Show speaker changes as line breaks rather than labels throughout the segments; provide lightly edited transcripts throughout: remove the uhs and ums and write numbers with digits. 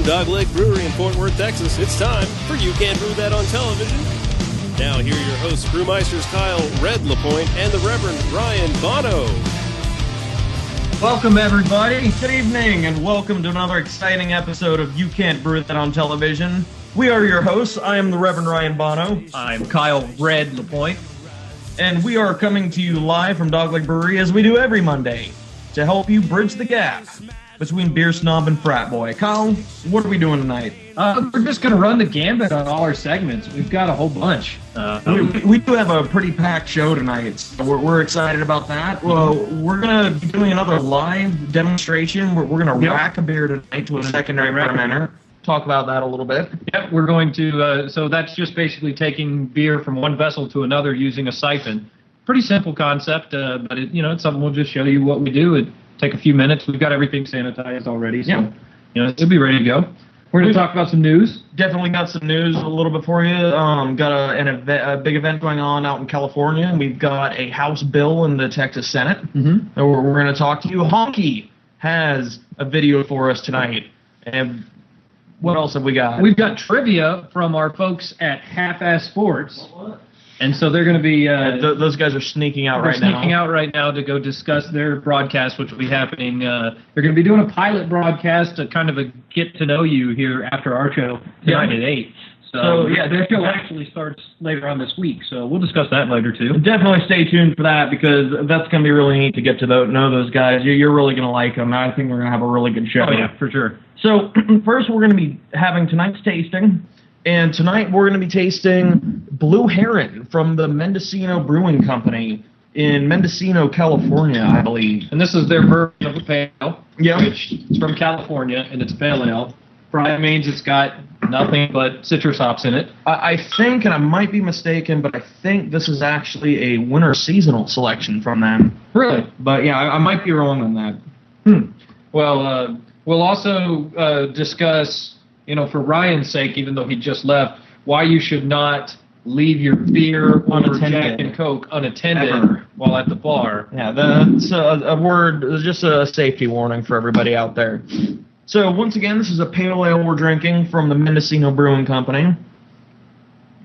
From Dogleg Brewery in Fort Worth, Texas, it's time for You Can't Brew That on Television. Now here are your hosts, Brewmeisters Kyle Red LaPointe and the Reverend Ryan Bono.
Welcome, everybody. Good evening, and welcome to another exciting episode of You Can't Brew That on Television. We are your hosts. I am the Reverend Ryan Bono.
I'm Kyle Red LaPointe.
And we are coming to you live from Dogleg Brewery, as we do every Monday, to help you bridge the gap between beer snob and frat boy. Kyle, what are we doing tonight?
We're just going to run the gambit on all our segments. We've got a whole bunch.
We do have a pretty packed show tonight, so we're excited about that. Well, we're going to be doing another live demonstration. We're going to rack a beer tonight to a secondary fermenter. Talk about that a little bit.
Yep, we're going to, so that's just basically taking beer from one vessel to another using a siphon. Pretty simple concept, but it's something we'll just show you what we do. It take a few minutes. We've got everything sanitized already, so it'll be ready to go. We're going to talk about some news.
Definitely got some news a little bit for you. Got a big event going on out in California. We've got a House bill in the Texas Senate. Mm-hmm. We're going to talk to you. Honky has a video for us tonight. And what else have we got?
We've got trivia from our folks at Half-Ass Sports. And so they're going to be...
those guys are sneaking out right now.
They're sneaking out right now to go discuss their broadcast, which will be happening. They're going to be doing a pilot broadcast, a kind of a get-to-know-you here after our show tonight at 8. So, their show actually starts later on this week, so we'll discuss that later, too.
Definitely stay tuned for that, because that's going to be really neat to get to know those guys. You're really going to like them. I think we're going to have a really good show.
Oh, yeah, for sure.
So, first we're going to be having tonight's tasting. And tonight we're going to be tasting Blue Heron from the Mendocino Brewing Company in Mendocino, California, I believe.
And this is their version of a pale ale,
yeah.
Which is from California, and it's a pale ale. Probably means it's got nothing but citrus hops in it.
I think, and I might be mistaken, but I think this is actually a winter seasonal selection from them.
Really?
But yeah, I might be wrong on that.
Well, we'll also discuss... for Ryan's sake, even though he just left, why you should not leave your beer or Jack and Coke unattended ever while at the bar.
Yeah, that's a word, just a safety warning for everybody out there. So, once again, this is a pale ale we're drinking from the Mendocino Brewing Company.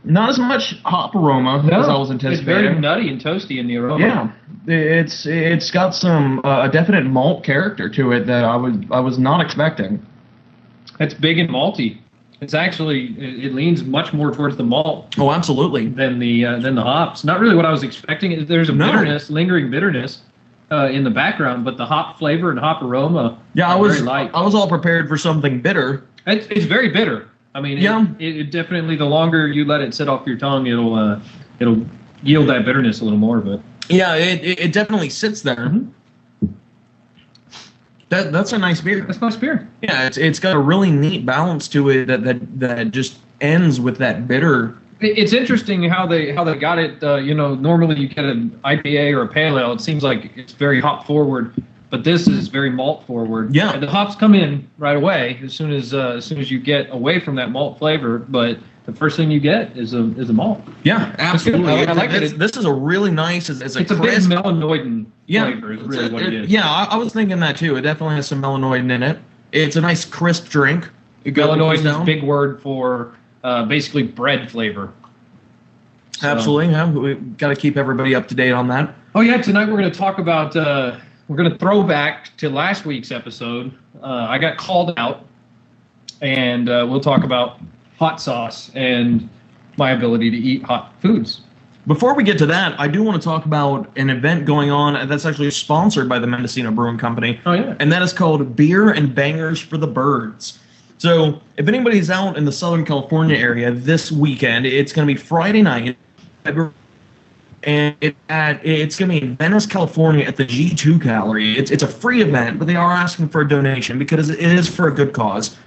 Not as much hop aroma as I was anticipating.
It's very nutty and toasty in the aroma.
Yeah, it's got some a definite malt character to it that I was not expecting.
It's big and malty. It's actually, it leans much more towards the malt.
Oh, absolutely.
Than the hops. Not really what I was expecting. There's a bitterness, lingering bitterness in the background, but the hop flavor and hop aroma.
Yeah, I was all prepared for something bitter.
It's very bitter. I mean, it definitely, the longer you let it sit off your tongue, it'll yield that bitterness a little more. But
yeah, it definitely sits there. Mm-hmm. That's a nice beer.
That's a nice beer.
Yeah, it's got a really neat balance to it that just ends with that bitter.
It's interesting how they got it. Normally you get an IPA or a pale ale. It seems like it's very hop forward, but this is very malt forward.
Yeah,
and the hops come in right away as soon as you get away from that malt flavor. But the first thing you get is a malt.
Yeah, absolutely.
I like it.
This is a really nice. It's a
big melanoidin flavor. Is really what it is.
Yeah, I was thinking that too. It definitely has some melanoidin in it. It's a nice crisp drink.
Melanoidin is a big word for basically bread flavor.
So. Absolutely. Yeah, we got to keep everybody up to date on that.
Oh yeah, tonight we're going to talk about. We're going to throw back to last week's episode. I got called out, and we'll talk about hot sauce and my ability to eat hot foods.
Before we get to that, I do want to talk about an event going on that's actually sponsored by the Mendocino Brewing Company.
Oh, yeah.
And that is called Beer and Bangers for the Birds. So if anybody's out in the Southern California area this weekend, it's going to be Friday night, and it's going to be in Venice, California at the G2 Gallery. It's a free event, but they are asking for a donation because it is for a good cause.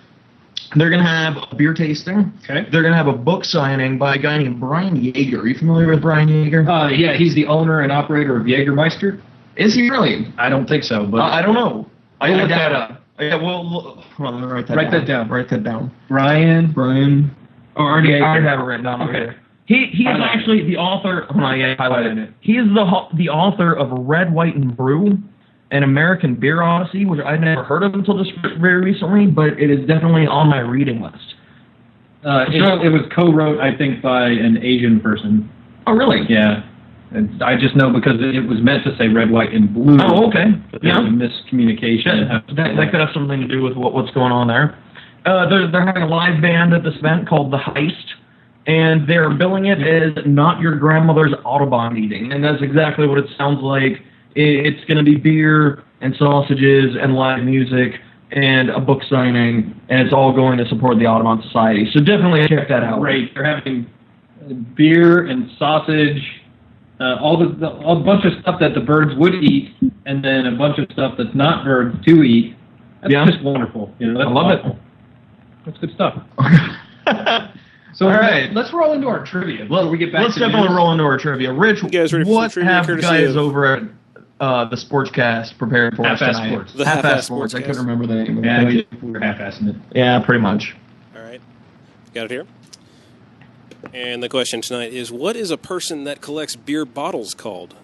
They're going to have a beer tasting.
Okay.
They're going to have a book signing by a guy named Brian Yeager. Are you familiar with Brian Yeager?
Yeah, he's the owner and operator of Jägermeister.
Is he really?
I don't think so, but
I don't know.
I'll look that up.
Yeah, well, hold on, write
that down.
Write that down.
Brian.
Oh, I already have it written down. Okay. He is actually the author. Hold on, highlighted it. He is the author of Red, White, and Brew. An American Beer Odyssey, which I'd never heard of until just very recently, but it is definitely on my reading list.
It was co-wrote, I think, by an Asian person.
Oh, really?
Yeah. And I just know because it was meant to say red, white, and blue.
Oh, okay.
But there was a miscommunication.
That could have something to do with what's going on there. They're having a live band at this event called The Heist, and they're billing it as not your grandmother's Autobahn eating, and that's exactly what it sounds like. It's going to be beer and sausages and live music and a book signing, and it's all going to support the Audubon Society. So definitely check that out.
Great. They're having beer and sausage, all a bunch of stuff that the birds would eat, and then a bunch of stuff that's not birds to eat. That's just wonderful. You know, that's
I love
awesome.
it.
That's good stuff. So
all right,
let's roll into our trivia before we get back.
Let's definitely roll into our trivia. Rich, what have guys over at the Sportscast prepared for us tonight?
Sports.
The
Half-Ass Sports. I couldn't remember the name of it.
Yeah, we're half-assing it.
Yeah, pretty much.
All right. Got it here. And the question tonight is, what is a person that collects beer bottles called?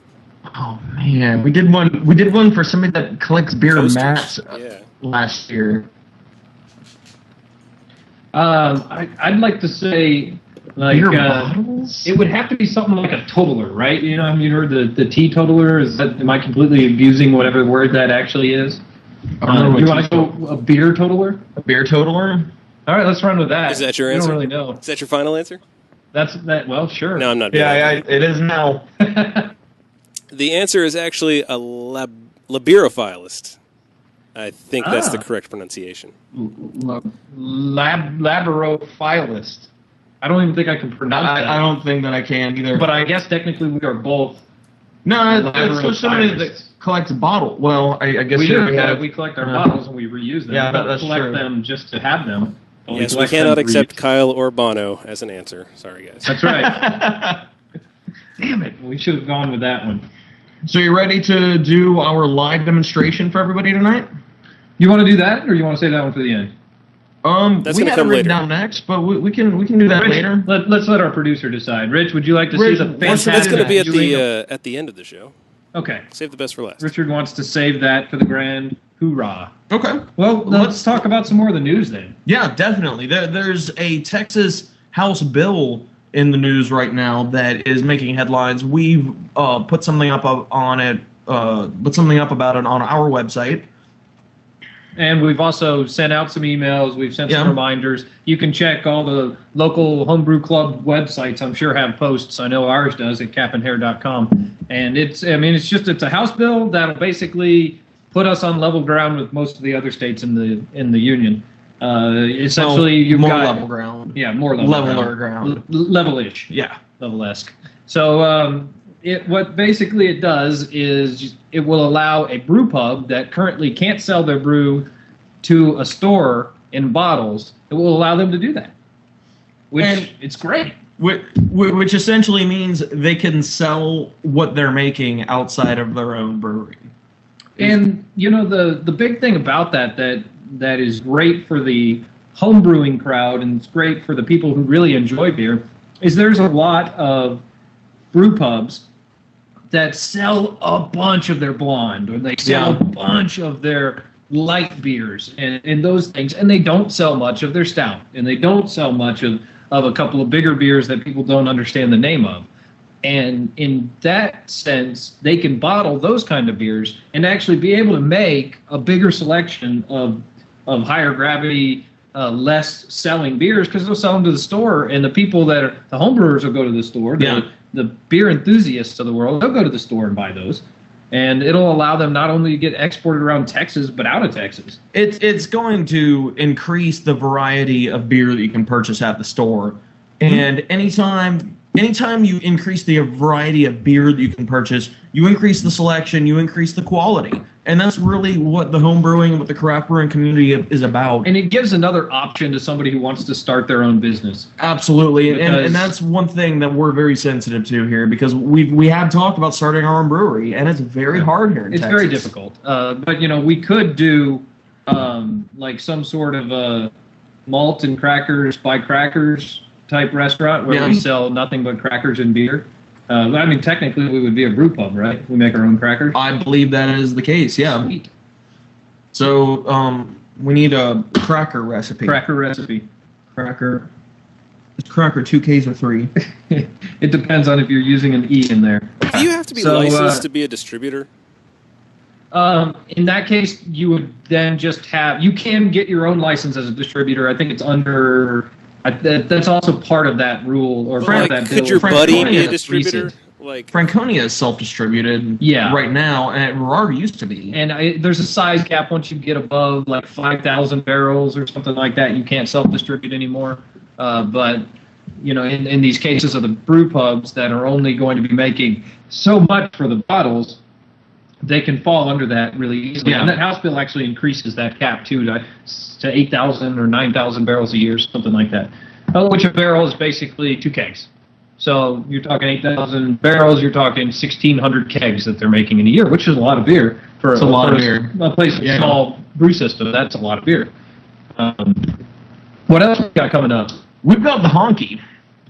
Oh man, we did one for somebody that collects beer
Coasters.
mats last year.
I'd like to say, like,
beer bottles?
it would have to be something like a totaler, right? You know, I mean, you heard the teetotaler. Am I completely abusing whatever word that actually is? Do you want to go a beer totaler?
A beer totaler?
All right, let's run with that.
Is that your
I
answer?
don't really know.
Is that your final answer?
Well, sure.
No, I'm not.
Yeah, it is now.
The answer is actually a labirophilist. I think that's the correct pronunciation.
Labirophilist. I don't even think I can pronounce that.
I don't think that I can either.
But I guess technically we are both.
No, it's for somebody that collects bottles. Well, I guess
we
do.
We collect our bottles and we reuse them.
Yeah,
we don't
that's
collect
true.
them just to have them.
Yes, we cannot accept Kyle or Bono as an answer. Sorry, guys.
That's right. Damn it. We should have gone with that one.
So you ready to do our live demonstration for everybody tonight?
You want to do that, or you want to save that one for the end?
That's
we
gonna
have
come
it written
later.
down next, but we can do that
Rich,
later.
Let's let our producer decide. Rich, would you like to see the fantastic?
That's going to be
viewing
at the end of the show.
Okay.
Save the best for last.
Richard wants to save that for the grand hoorah.
Okay.
Well, let's talk about some more of the news then.
Yeah, definitely. There's a Texas House bill in the news right now that is making headlines. We've put something up on it. Put something up about it on our website.
And we've also sent out some emails. We've sent some reminders. You can check all the local homebrew club websites. I'm sure have posts. I know ours does at capandhair.com. And it's a House bill that'll basically put us on level ground with most of the other states in the union. Essentially, you've
more
got
level ground.
Yeah, more
leveler ground.
Level-ish.
Yeah,
level-esque. So what basically it does is it will allow a brew pub that currently can't sell their brew to a store in bottles. It will allow them to do that, it's great.
Which essentially means they can sell what they're making outside of their own brewery.
And you know the big thing about that is great for the home brewing crowd, and it's great for the people who really enjoy beer, is there's a lot of brew pubs that sell a bunch of their blonde, or they sell a bunch of their light beers and those things, and they don't sell much of their stout, and they don't sell much of a couple of bigger beers that people don't understand the name of. And in that sense, they can bottle those kind of beers and actually be able to make a bigger selection of higher gravity, less selling beers, because they'll sell them to the store, and the people that are the homebrewers will go to the store. The beer enthusiasts of the world, they'll go to the store and buy those. And it'll allow them not only to get exported around Texas, but out of Texas.
It's going to increase the variety of beer that you can purchase at the store. And anytime you increase the variety of beer that you can purchase, you increase the selection, you increase the quality. And that's really what the home brewing and what the craft brewing community is about.
And it gives another option to somebody who wants to start their own business.
Absolutely. And that's one thing that we're very sensitive to here, because we have talked about starting our own brewery, and it's very hard here in Texas.
It's very difficult. But, we could do like some sort of a malt and crackers by crackers type restaurant where we sell nothing but crackers and beer. I mean, technically, we would be a brew pub, right? We make our own crackers.
I believe that is the case. Yeah.
Sweet.
So we need a cracker recipe.
Cracker recipe.
Cracker. Is cracker 2 Ks or 3?
It depends on if you're using an E in there.
Do you have to be licensed to be a distributor?
In that case, you would then just have. You can get your own license as a distributor. I think it's under. That's also part of that rule or part of that bill.
Could your buddy be a
Franconia
distributor?
recent. Franconia is self-distributed right now, and Gerard used to be.
And there's a size cap once you get above like 5,000 barrels or something like that. You can't self-distribute anymore. But you know, in these cases of the brew pubs that are only going to be making so much for the bottles, they can fall under that really easily.
Yeah.
And that House bill actually increases that cap too to 8,000 or 9,000 barrels a year, something like that. Which a barrel is basically 2 kegs. So you're talking 8,000 barrels, you're talking 1,600 kegs that they're making in a year, which is a lot of beer for a place with a small brew system. That's a lot of beer. What else we got coming up?
We've got the honky.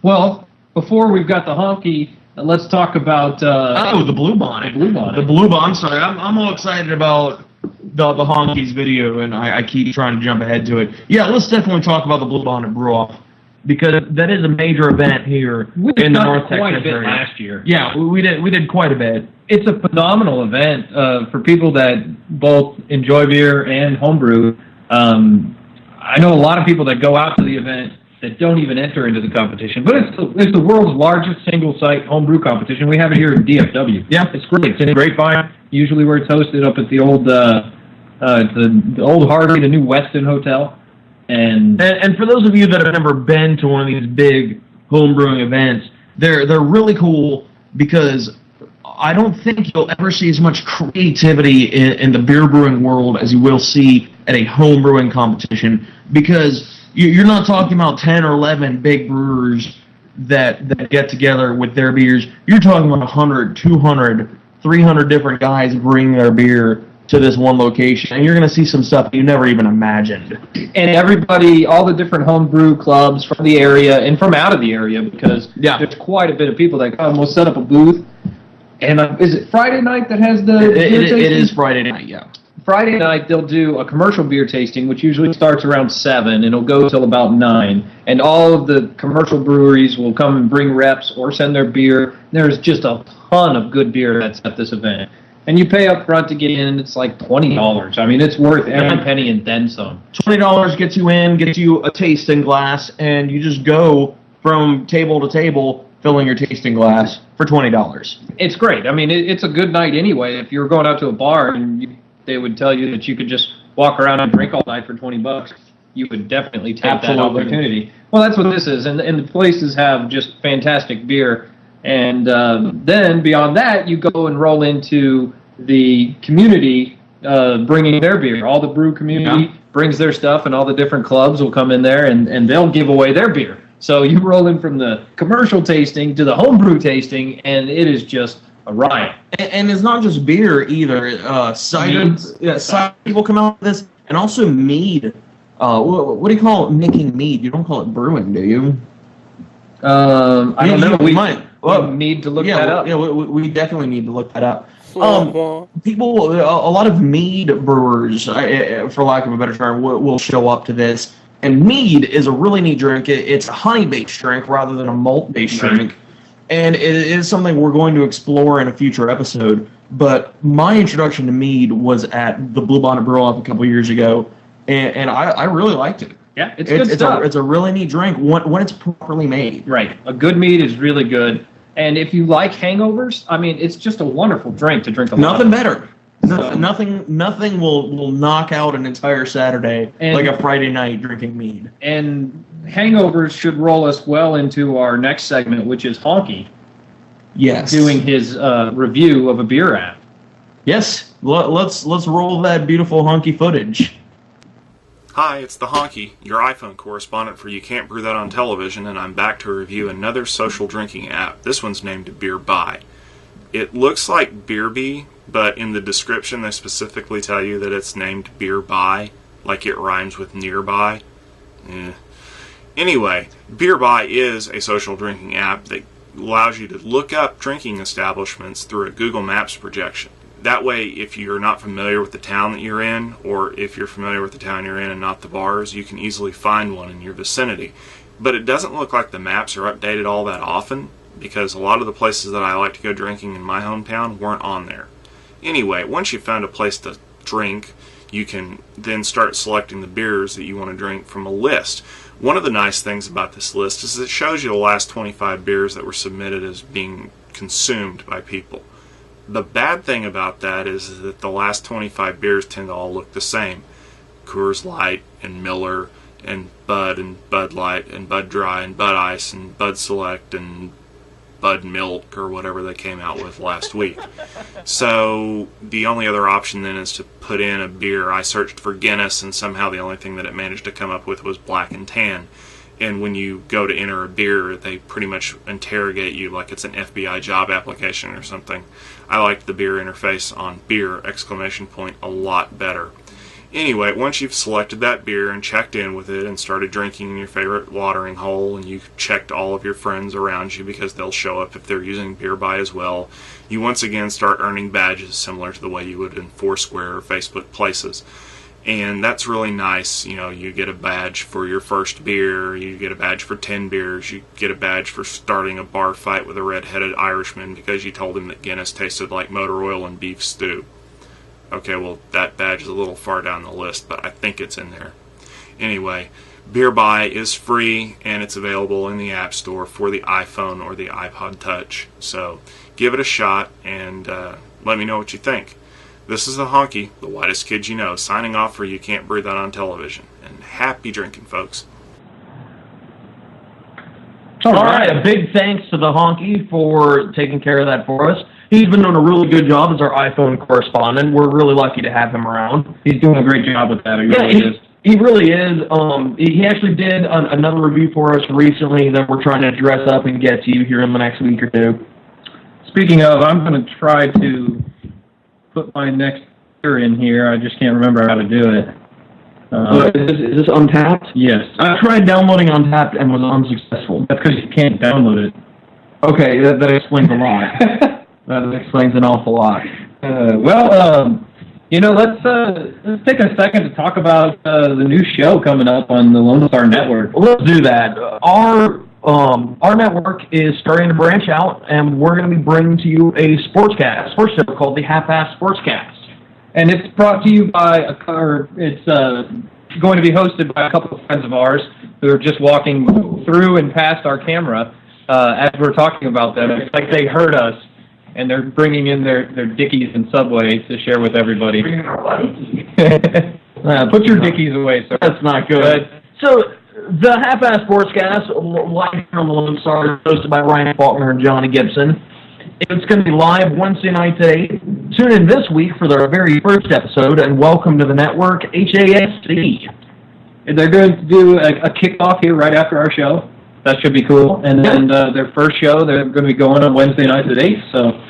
Well, before we've got the honky, let's talk about
the Blue Bonnet. The Blue Bonnet. Sorry, I'm all excited about the honky's video, and I keep trying to jump ahead to it. Yeah, let's definitely talk about the Blue Bonnet Brew-Off, because that is a major event here in the North Texas
quite a bit
area.
Last year.
Yeah, we did quite a bit.
It's a phenomenal event for people that both enjoy beer and homebrew. I know a lot of people that go out to the event that don't even enter into the competition, but it's the world's largest single-site homebrew competition. We have it here in DFW.
Yeah,
it's great. It's in Grapevine, usually where it's hosted up at the old Hardy, the new Weston Hotel. And
for those of you that have never been to one of these big homebrewing events, they're really cool, because I don't think you'll ever see as much creativity in the beer brewing world as you will see at a homebrewing competition, because you're not talking about 10 or 11 big brewers that get together with their beers. You're talking about 100, 200, 300 different guys bringing their beer to this one location, and you're going to see some stuff you never even imagined.
And everybody, all the different homebrew clubs from the area and from out of the area, because there's quite a bit of people that come. We'll set up a booth. And is it Friday night that has the beer tasting?
It is Friday night, yeah.
Friday night, they'll do a commercial beer tasting, which usually starts around 7, and it'll go till about 9. And all of the commercial breweries will come and bring reps or send their beer. There's just a ton of good beer that's at this event. And you pay up front to get in, and it's like $20. I mean, it's worth every penny and then some.
$20 gets you in, gets you a tasting glass, and you just go from table to table filling your tasting glass for $20.
It's great. I mean, it's a good night anyway. If you were going out to a bar and they would tell you that you could just walk around and drink all night for $20, you would definitely take that opportunity. Well, that's what this is, and the places have just fantastic beer. And then beyond that, you go and roll into the community bringing their beer. All the brew community brings their stuff, and all the different clubs will come in there, and they'll give away their beer. So you roll in from the commercial tasting to the homebrew tasting, and it is just a riot.
And it's not just beer either. Cider people come out with this, and also mead. What do you call it? Making mead? You don't call it brewing, do you?
I don't know.
We might.
Well, need to look that up.
Yeah, we definitely need to look that up. People, a lot of mead brewers, for lack of a better term, will show up to this. And mead is a really neat drink. It's a honey-based drink rather than a malt-based drink. And it is something we're going to explore in a future episode. But my introduction to mead was at the Blue Bonnet Brew-Off a couple years ago, and I really liked it.
Yeah, it's good stuff.
It's a really neat drink when it's properly made.
Right. A good mead is really good. And if you like hangovers, I mean, it's just a wonderful drink to drink a lot.
Nothing better. Nothing will knock out an entire Saturday like a Friday night drinking mead.
And hangovers should roll us well into our next segment, which is Honky.
Yes.
Doing his review of a beer app.
Yes. Let's roll that beautiful Honky footage.
Hi, it's the Honky, your iPhone correspondent for You Can't Brew That on Television, and I'm back to review another social drinking app. This one's named Beer Buy. It looks like Beer Bee, but in the description they specifically tell you that it's named Beer Buy, like it rhymes with nearby. Anyway, Beer Buy is a social drinking app that allows you to look up drinking establishments through a Google Maps projection. That way, if you're not familiar with the town that you're in, or if you're familiar with the town you're in and not the bars, you can easily find one in your vicinity. But it doesn't look like the maps are updated all that often, because a lot of the places that I like to go drinking in my hometown weren't on there. Anyway, once you've found a place to drink, you can then start selecting the beers that you want to drink from a list. One of the nice things about this list is it shows you the last 25 beers that were submitted as being consumed by people. The bad thing about that is that the last 25 beers tend to all look the same. Coors Light and Miller and Bud Light and Bud Dry and Bud Ice and Bud Select and Bud Milk or whatever they came out with last week. So the only other option then is to put in a beer. I searched for Guinness, and somehow the only thing that it managed to come up with was Black and Tan. And when you go to enter a beer, they pretty much interrogate you like it's an FBI job application or something. I liked the beer interface on beer, ! A lot better. Anyway, once you've selected that beer and checked in with it and started drinking in your favorite watering hole, and you've checked all of your friends around you because they'll show up if they're using Beer Buy as well, you once again start earning badges similar to the way you would in Foursquare or Facebook Places. And that's really nice. You know, you get a badge for your first beer, you get a badge for 10 beers, you get a badge for starting a bar fight with a red-headed Irishman because you told him that Guinness tasted like motor oil and beef stew. Okay, well, that badge is a little far down the list, but I think it's in there. Anyway, Beer Buy is free, and it's available in the App Store for the iPhone or the iPod Touch. So give it a shot, and let me know what you think. This is the Honky, the whitest kid you know, signing off for You Can't Brew That on Television. And happy drinking, folks.
All right, a big thanks to the Honky for taking care of that for us. He's been doing a really good job as our iPhone correspondent. We're really lucky to have him around.
He's doing a great job with that.
He really is. He actually did another review for us recently that we're trying to dress up and get to you here in the next week or two.
Speaking of, I'm going to try to put my next beer in here. I just can't remember how to do it.
Is this Untapped?
Yes.
I tried downloading Untapped and was unsuccessful.
That's because you can't download it.
Okay, that explains a lot. That explains an awful lot.
Let's take a second to talk about the new show coming up on the Lone Star Network.
Let's do that. Our network is starting to branch out, and we're going to be bringing to you a sports show called the Half-Ass Sportscast.
And it's brought to you by it's going to be hosted by a couple of friends of ours who are just walking through and past our camera as we're talking about them. It's like they heard us, and they're bringing in their Dickies and Subway to share with everybody. Put your Dickies away, sir.
That's not good. So, the Half-Ass Sportscast, live here on the Lone Star, hosted by Ryan Faulkner and Johnny Gibson. It's going to be live Wednesday night today. Tune in this week for their very first episode, and welcome to the network, HASC.
And they're going to do a kickoff here right after our show. That should be cool. And then their first show, they're going to be going on Wednesday nights at 8, so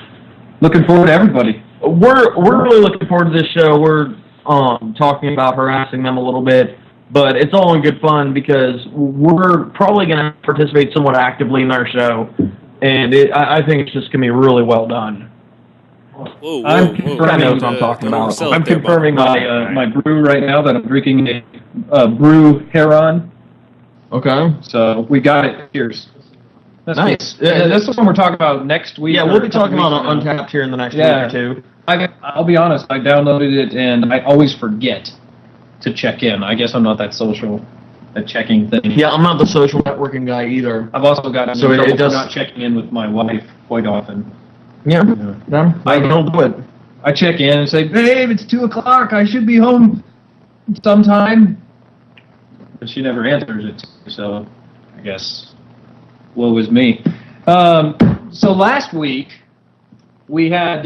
looking forward to everybody.
We're really looking forward to this show. We're talking about harassing them a little bit, but it's all in good fun because we're probably going to participate somewhat actively in our show, and I think it's just going to be really well done.
I'm confirming my brew right now that I'm drinking a Brew Heron.
Okay.
So we got it. Cheers. That's
nice.
This is what we're talking about next week.
Yeah, we'll be talking about Untapped here in the next week or two.
I'll be honest, I downloaded it and I always forget to check in. I guess I'm not that social at checking thing.
Yeah, I'm not the social networking guy either.
I've also got not checking in with my wife quite often.
Yeah, I don't do it.
I check in and say, babe, it's 2 o'clock. I should be home sometime. But she never answers it, so I guess woe is me. So last week we had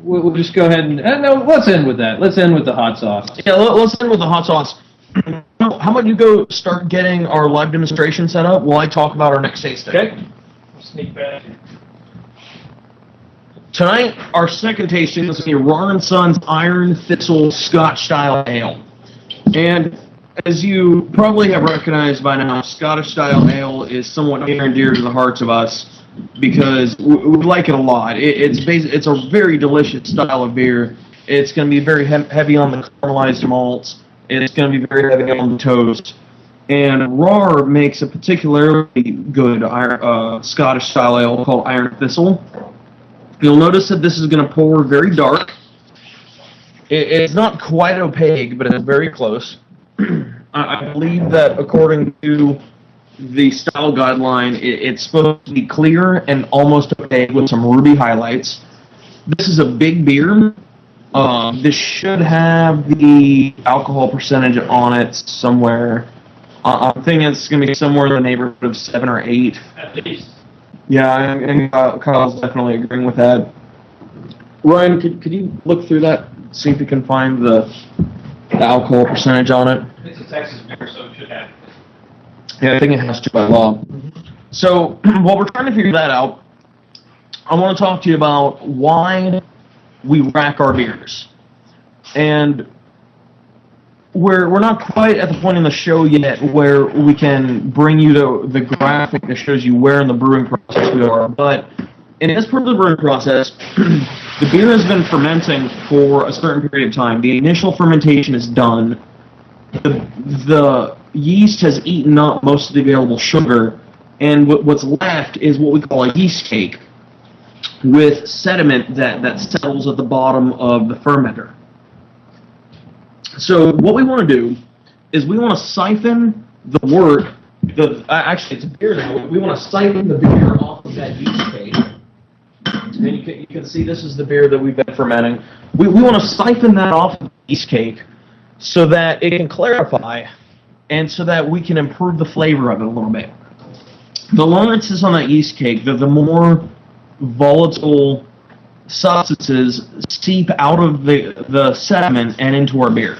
we'll just go ahead and no, let's end with that. Let's end with the hot sauce.
Yeah, let's end with the hot sauce. How about you go start getting our live demonstration set up while I talk about our next tasting?
Okay. Sneak back.
Tonight, our second tasting is going to be Ron & Son's Iron Thistle Scotch Style Ale. And as you probably have recognized by now, Scottish Style Ale is somewhat near and dear to the hearts of us. because we like it a lot. It's a very delicious style of beer. It's going to be very heavy on the caramelized malts. It's going to be very heavy on the toast. And Rahr makes a particularly good Scottish style ale called Iron Thistle. You'll notice that this is going to pour very dark. It's not quite opaque, but it's very close. I believe that according to the style guideline, it's supposed to be clear and almost opaque with some ruby highlights. This is a big beer. This should have the alcohol percentage on it somewhere. I'm thinking it's going to be somewhere in the neighborhood of 7 or 8.
At least.
Yeah, and Kyle's definitely agreeing with that. Ryan, could you look through that, see if you can find the alcohol percentage on it?
It's a Texas beer, so it should have.
Yeah, I think it has to by law. So, while we're trying to figure that out, I want to talk to you about why we rack our beers. And we're not quite at the point in the show yet where we can bring you the graphic that shows you where in the brewing process we are. But in this part of the brewing process, the beer has been fermenting for a certain period of time. The initial fermentation is done. The yeast has eaten up most of the available sugar, and what's left is what we call a yeast cake with sediment that settles at the bottom of the fermenter. So what we want to do is we want to siphon the wort. Actually, it's a beer now. We want to siphon the beer off of that yeast cake. And you can see this is the beer that we've been fermenting. We want to siphon that off of the yeast cake so that it can clarify and so that we can improve the flavor of it a little bit. The longer it sits on that yeast cake, the more volatile substances seep out of the sediment and into our beer.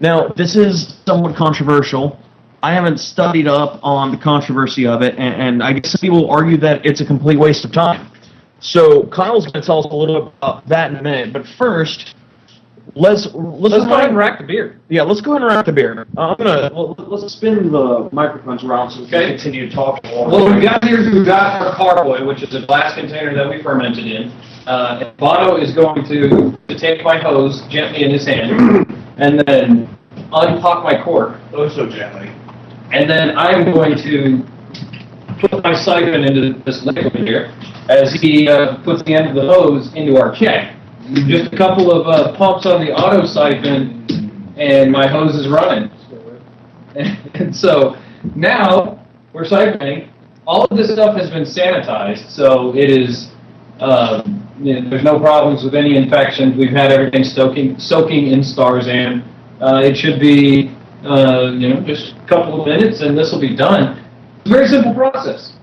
Now, this is somewhat controversial. I haven't studied up on the controversy of it, and I guess some people argue that it's a complete waste of time. So Kyle's going to tell us a little bit about that in a minute. But first, let's go ahead and
rack the beer.
Yeah, let's go ahead and rack the beer. Let's spin the microphones around so we can continue to talk.
What we've got here is we've got our carboy, which is a glass container that we fermented in. And Bono is going to take my hose gently in his hand and then unpop my cork.
Oh, so gently.
And then I'm going to put my siphon into this liquid here as he puts the end of the hose into our keg. Just a couple of pumps on the auto siphon, and my hose is running. And so now we're siphoning. All of this stuff has been sanitized, so it is. There's no problems with any infections. We've had everything soaking in Starzan. It should be just a couple of minutes, and this will be done. It's a very simple process.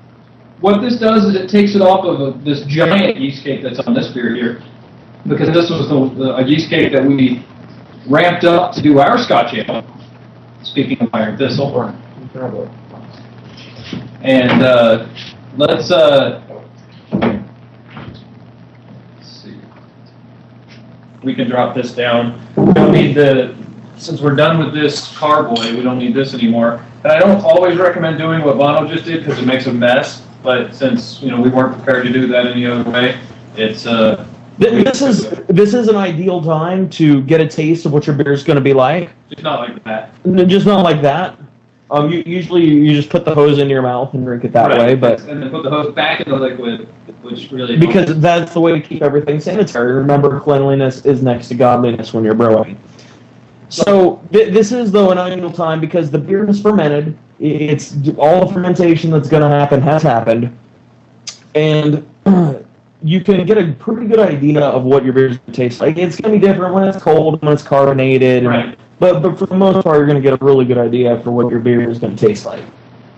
What this does is it takes it off of this giant yeast cake that's on this beer here, because this was a yeast cake that we ramped up to do our Scotch ale. Speaking of Iron Thistle. And let's see. We can drop this down. We don't need since we're done with this carboy, we don't need this anymore. And I don't always recommend doing what Bono just did because it makes a mess. But since we weren't prepared to do that any other way, it's
This is an ideal time to get a taste of what your beer is going to be like.
just not like that.
Just not like that. Usually you just put the hose into your mouth and drink it that way, but
and then put the hose back in the liquid, which really
because that's the way to keep everything sanitary. Remember, cleanliness is next to godliness when you're brewing. So this is though an ideal time because the beer is fermented. It's all the fermentation that's going to happen has happened, and you can get a pretty good idea of what your beer is going to taste like. It's going to be different when it's cold, when it's carbonated,
right.
But for the most part, you're going to get a really good idea for what your beer is going to taste like.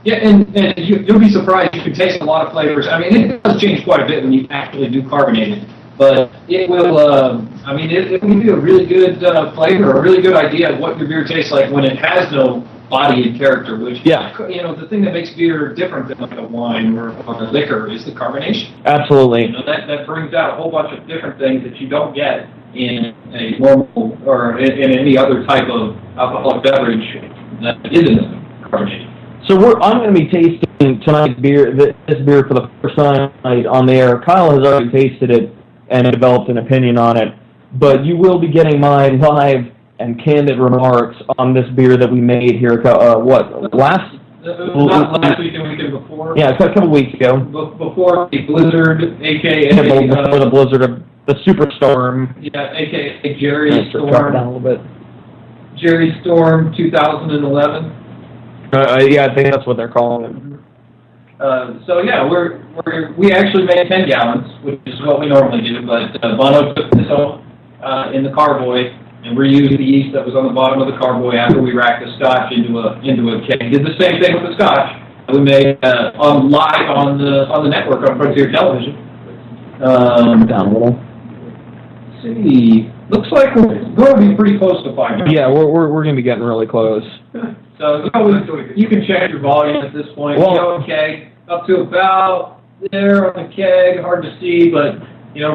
Yeah, and you'll be surprised. You can taste a lot of flavors. I mean, it does change quite a bit when you actually do carbonate it. But it will, it can give you a really good flavor, a really good idea of what your beer tastes like when it has no body and character, which, the thing that makes beer different than like a wine or a liquor is the carbonation.
Absolutely.
That brings out a whole bunch of different things that you don't get in a normal or in any other type of alcoholic beverage that isn't carbonated.
So I'm going to be tasting tonight's beer, this beer for the first time on the air. Kyle has already tasted it and developed an opinion on it, but you will be getting my live and candid remarks on this beer that we made here.
Not last week, the weekend before.
Yeah, a couple weeks ago.
Before the blizzard, aka
before the blizzard of the superstorm.
Yeah, aka Jerry
Storm.
Down a little bit. Jerry Storm 2011.
Yeah, I think that's what they're calling it.
So yeah, we actually made 10 gallons, which is what we normally do. But Bono took this home in the carboy, and we used the yeast that was on the bottom of the carboy after we racked the Scotch into a keg. Did the same thing with the Scotch. We made live on the network on Frontier Television.
Down a little.
Let's see. Looks like we're going to be pretty close to 5.
Yeah, we're going to be getting really close.
So you can check your volume at this point.
Well,
keg up to about there on the keg, hard to see, but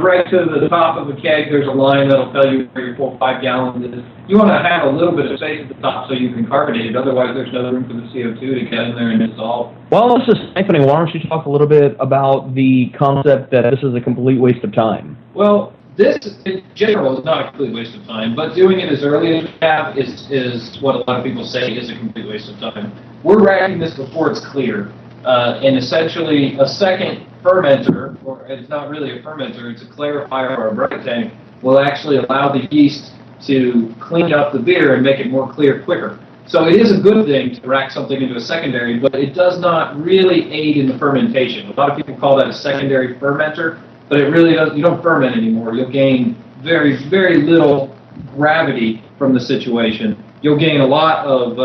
right to the top of the keg, there's a line that'll tell you where your full 5 gallons is. You want to have a little bit of space at the top so you can carbonate it. Otherwise, there's no room for the CO2 to get in there and dissolve.
Well, this is siphoning. Why don't you talk a little bit about the concept that this is a complete waste of time?
Well, this, in general, is not a complete waste of time, but doing it as early as we have is what a lot of people say is a complete waste of time. We're racking this before it's clear, and essentially a second fermenter, or it's not really a fermenter, it's a clarifier or a bright tank, will actually allow the yeast to clean up the beer and make it more clear quicker. So it is a good thing to rack something into a secondary, but it does not really aid in the fermentation. A lot of people call that a secondary fermenter, but it really doesn't. You don't ferment anymore. You'll gain very, very little gravity from the situation. You'll gain a lot of,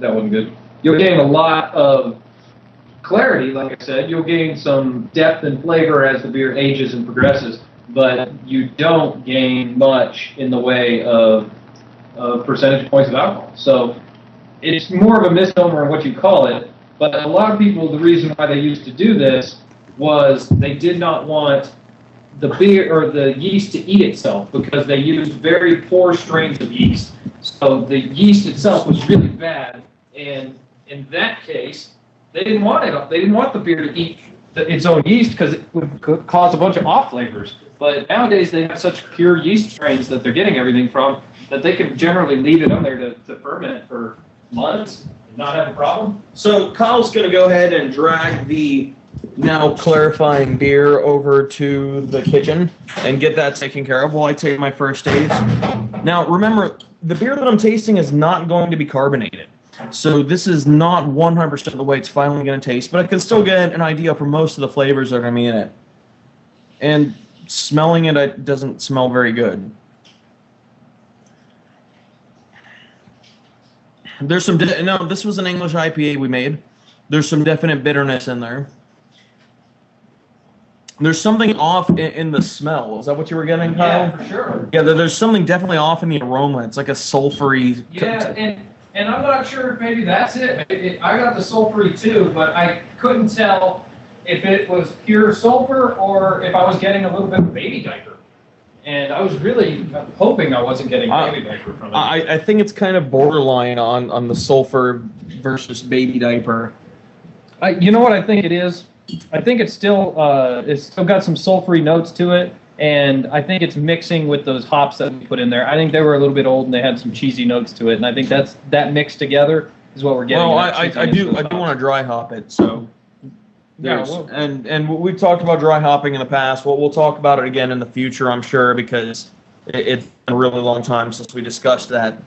that wasn't good. You'll gain a lot of clarity, like I said. You'll gain some depth and flavor as the beer ages and progresses, but you don't gain much in the way of percentage points of alcohol. So it's more of a misnomer in what you call it, but a lot of people, the reason why they used to do this was they did not want the beer or the yeast to eat itself because they used very poor strains of yeast. So the yeast itself was really bad, and in that case, they didn't want it. They didn't want the beer to eat its own yeast because it would cause a bunch of off flavors. But nowadays they have such pure yeast strains that they're getting everything from that they can generally leave it on there to ferment for months and not have a problem.
So Kyle's going to go ahead and drag the now clarifying beer over to the kitchen and get that taken care of while I take my first taste. Now remember, the beer that I'm tasting is not going to be carbonated. So this is not 100% the way it's finally going to taste, but I can still get an idea for most of the flavors that are going to be in it. And smelling it, it doesn't smell very good. There's some, no, this was an English IPA we made. There's some definite bitterness in there. There's something off in the smell. Is that what you were getting, Kyle?
Yeah, for sure.
Yeah, there's something definitely off in the aroma. It's like a sulfury...
Yeah, and I'm not sure if maybe that's it. I got the sulfury too, but I couldn't tell if it was pure sulfur or if I was getting a little bit of baby diaper. And I was really hoping I wasn't getting baby diaper from it.
I think it's kind of borderline on the sulfur versus baby diaper.
You know what I think it is? I think it's still got some sulfury notes to it, and I think it's mixing with those hops that we put in there. I think they were a little bit old and they had some cheesy notes to it, and I think that mixed together is what we're getting.
Well, I do want to dry hop it, so and we've talked about dry hopping in the past. We'll talk about it again in the future, I'm sure, because it's been a really long time since we discussed that.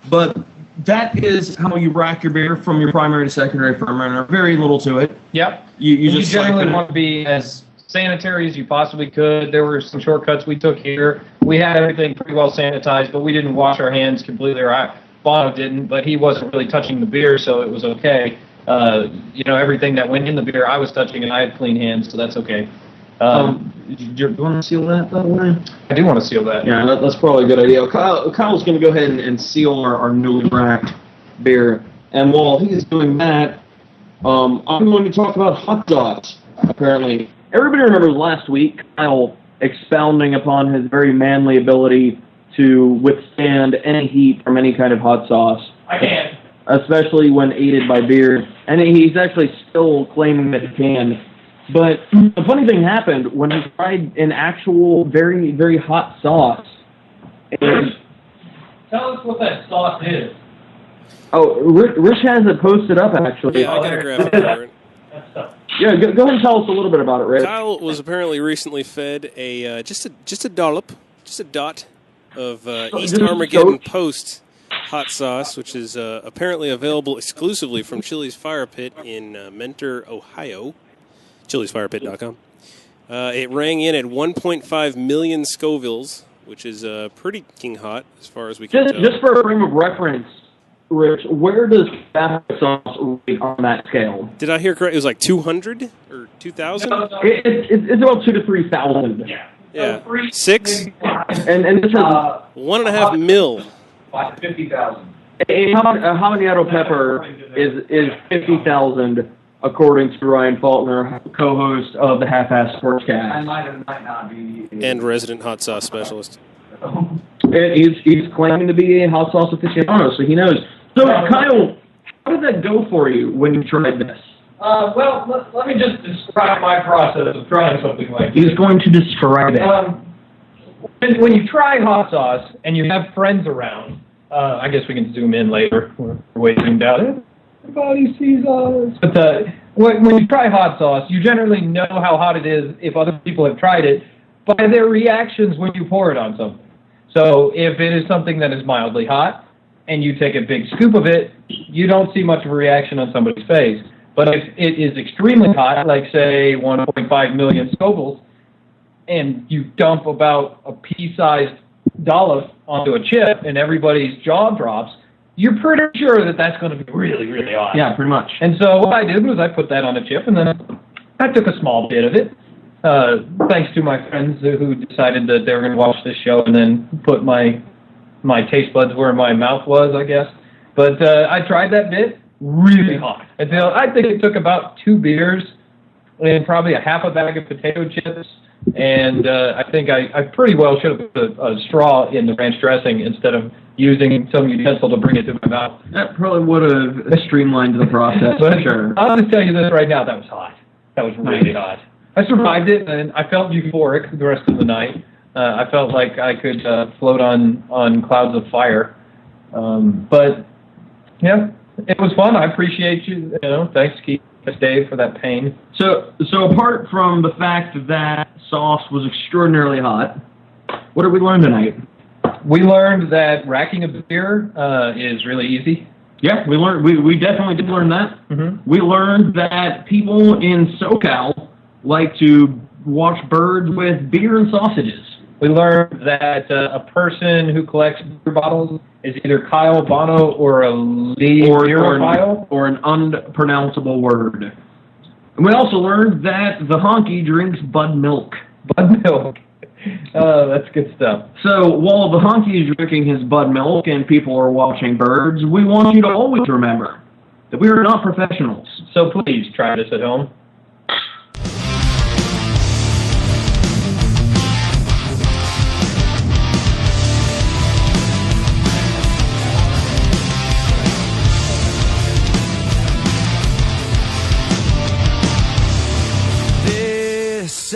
But that is how you rack your beer from your primary to secondary fermenter. Very little to it.
Yep.
You
just generally want to be as sanitary as you possibly could. There were some shortcuts we took here. We had everything pretty well sanitized, but we didn't wash our hands completely. Bono didn't, but he wasn't really touching the beer, so it was okay. Everything that went in the beer I was touching, and I had clean hands, so that's okay.
Do you want to seal that, by the way?
I do want to seal that.
Yeah, that's probably a good idea. Kyle's going to go ahead and seal our newly racked beer. And while he's doing that, I'm going to talk about hot sauce, apparently. Everybody remembers last week Kyle expounding upon his very manly ability to withstand any heat from any kind of hot sauce.
I can.
especially when aided by beer. And he's actually still claiming that he can. But the funny thing happened when he tried an actual very, very hot sauce. And
Tell us what that sauce is.
oh, Rich has it posted up, actually.
Yeah, I got a graphic for it.
Yeah, go ahead and tell us a little bit about it, Rich.
Kyle was apparently recently fed a just a dollop, just a dot of East Armageddon Post hot sauce, which is apparently available exclusively from Chili's Fire Pit in Mentor, Ohio. ChilisFirePit.com. It rang in at 1.5 million Scovilles, which is pretty king hot as far as we can tell.
Just for a frame of reference, Rich, where does Tabasco sauce rate on that scale?
Did I hear correct? It was like 200 or 2,000?
It's about 2,000 to 3,000.
Yeah. 6?
And this is
1.5 mil.
50,000.
a habanero pepper is 50,000, according to Ryan Faulkner, co-host of the Half-Ass Sportscast.
Might not be.
And resident hot sauce specialist.
He's claiming to be a hot sauce aficionado, so he knows. So, Kyle, how did that go for you when you tried this?
Well, let me just describe my process of trying something like this.
He's going to describe it.
When you try hot sauce and you have friends around, I guess we can zoom in later. We're way zoomed out. Everybody sees us. But when you try hot sauce, you generally know how hot it is if other people have tried it by their reactions when you pour it on something. So if it is something that is mildly hot and you take a big scoop of it, you don't see much of a reaction on somebody's face. But if it is extremely hot, like say 1.5 million Scovilles, and you dump about a pea-sized dollop onto a chip and everybody's jaw drops, you're pretty sure that that's going to be really, really hot.
Yeah, pretty much.
And so what I did was I put that on a chip, and then I took a small bit of it, thanks to my friends who decided that they were going to watch this show and then put my taste buds where my mouth was, I guess. But I tried that bit, really hot. Until I think it took about 2 beers and probably a half a bag of potato chips. And I think I pretty well should have put a straw in the ranch dressing instead of using some utensil to bring it to my mouth.
That probably would have streamlined the process, for sure.
I'll just tell you this right now, that was hot. That was really hot. I survived it, and I felt euphoric the rest of the night. I felt like I could float on clouds of fire. But, yeah, it was fun. I appreciate you. Thanks, Keith. Dave, for that pain.
So apart from the fact that sauce was extraordinarily hot, what did we learn tonight?
We learned that racking a beer is really easy.
Yeah, we definitely did learn that.
Mm-hmm.
We learned that people in SoCal like to watch birds with beer and sausages.
We learned that a person who collects beer bottles is either Kyle Bono or a Lee Beerophile.
Or an unpronounceable word. And we also learned that the honky drinks Bud Milk.
Bud Milk. That's good stuff.
So while the honky is drinking his Bud Milk and people are watching birds, we want you to always remember that we are not professionals.
So please try this at home.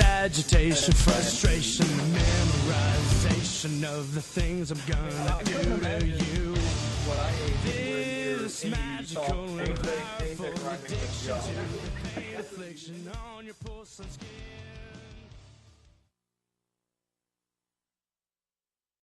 Agitation, frustration, memorization of the things I'm gonna do to you. This magical and powerful addiction to the pain affliction on your porcelain skin.